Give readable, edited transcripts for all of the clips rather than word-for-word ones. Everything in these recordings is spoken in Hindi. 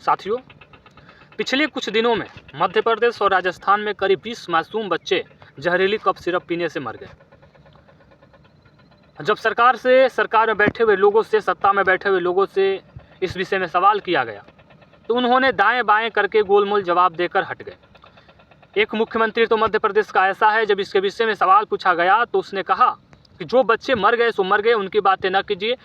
साथियों, पिछले कुछ दिनों में मध्य प्रदेश और राजस्थान में करीब 20 मासूम बच्चे जहरीली कफ सिरप पीने से मर गए। जब सरकार में बैठे हुए लोगों से, सत्ता में बैठे हुए लोगों से इस विषय में सवाल किया गया तो उन्होंने दाएं बाएं करके गोलमोल जवाब देकर हट गए। एक मुख्यमंत्री तो मध्य प्रदेश का ऐसा है, जब इसके विषय में सवाल पूछा गया तो उसने कहा कि जो बच्चे मर गए सो मर गए, उनकी बातें न कीजिए।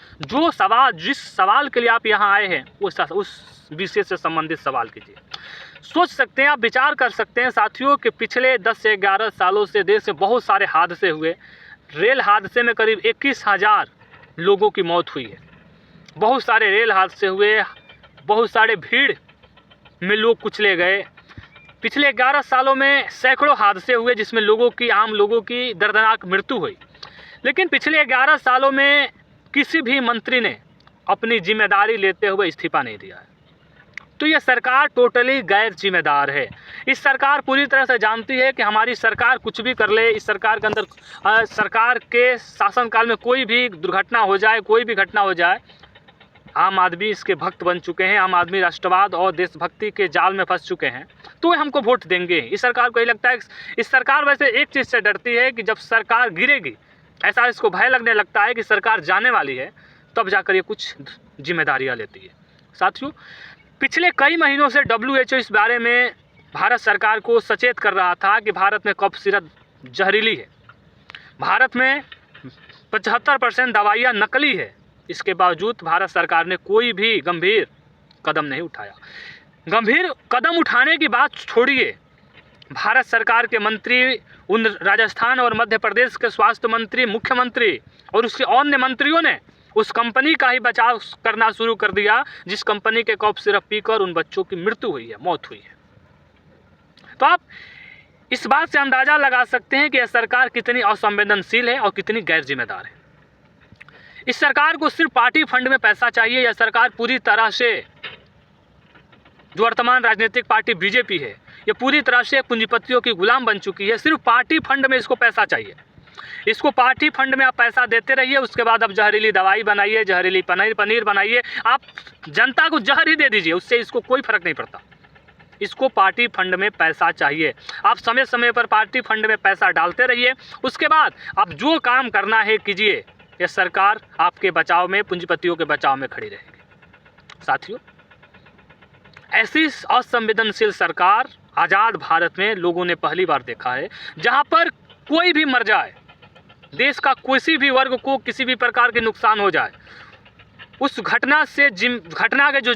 जिस सवाल के लिए आप यहाँ आए हैं उस विषय से संबंधित सवाल कीजिए। सोच सकते हैं, आप विचार कर सकते हैं साथियों कि पिछले 10 से 11 सालों से देश में बहुत सारे हादसे हुए। रेल हादसे में करीब 21,000 लोगों की मौत हुई है। बहुत सारे रेल हादसे हुए, बहुत सारे भीड़ में लोग कुचले गए। पिछले 11 सालों में सैकड़ों हादसे हुए जिसमें आम लोगों की दर्दनाक मृत्यु हुई। लेकिन पिछले 11 सालों में किसी भी मंत्री ने अपनी जिम्मेदारी लेते हुए इस्तीफा नहीं दिया है। तो ये सरकार टोटली गैर जिम्मेदार है। इस सरकार पूरी तरह से जानती है कि हमारी सरकार कुछ भी कर ले, इस सरकार के अंदर सरकार के शासनकाल में कोई भी दुर्घटना हो जाए, कोई भी घटना हो जाए, आम आदमी इसके भक्त बन चुके हैं। आम आदमी राष्ट्रवाद और देशभक्ति के जाल में फंस चुके हैं, तो वे हमको वोट देंगे। इस सरकार को ये लगता है, इस सरकार वैसे एक चीज़ से डरती है कि जब सरकार गिरेगी, ऐसा इसको भय लगने लगता है कि सरकार जाने वाली है, तब जाकर ये कुछ जिम्मेदारियां लेती है। साथियों, पिछले कई महीनों से WHO इस बारे में भारत सरकार को सचेत कर रहा था कि भारत में कफ सिरप जहरीली है। भारत में 75% दवाइयाँ नकली है। इसके बावजूद भारत सरकार ने कोई भी गंभीर कदम नहीं उठाया। गंभीर कदम उठाने की बात छोड़िए, भारत सरकार के मंत्री, उन राजस्थान और मध्य प्रदेश के स्वास्थ्य मंत्री, मुख्यमंत्री और उसके अन्य मंत्रियों ने उस कंपनी का ही बचाव करना शुरू कर दिया जिस कंपनी के कफ सिरप पीकर उन बच्चों की मृत्यु हुई है, मौत हुई है। तो आप इस बात से अंदाजा लगा सकते हैं कि यह सरकार कितनी असंवेदनशील है और कितनी गैर जिम्मेदार है। इस सरकार को सिर्फ पार्टी फंड में पैसा चाहिए। यह सरकार पूरी तरह से, जो वर्तमान राजनीतिक पार्टी बीजेपी है, ये पूरी तरह से पूंजीपतियों की गुलाम बन चुकी है। सिर्फ पार्टी फंड में इसको पैसा चाहिए। इसको पार्टी फंड में आप पैसा देते रहिए, उसके बाद आप जहरीली दवाई बनाइए, जहरीली पनीर बनाइए, आप जनता को जहर ही दे दीजिए, उससे इसको कोई फर्क नहीं पड़ता। इसको पार्टी फंड में पैसा चाहिए। आप समय समय पर पार्टी फंड में पैसा डालते रहिए, उसके बाद आप जो काम करना है कीजिए। यह सरकार आपके बचाव में, पूंजीपतियों के बचाव में खड़ी रहेगी। साथियों, ऐसी असंवेदनशील सरकार आज़ाद भारत में लोगों ने पहली बार देखा है, जहां पर कोई भी मर जाए, देश का किसी भी वर्ग को किसी भी प्रकार के नुकसान हो जाए, उस घटना के जो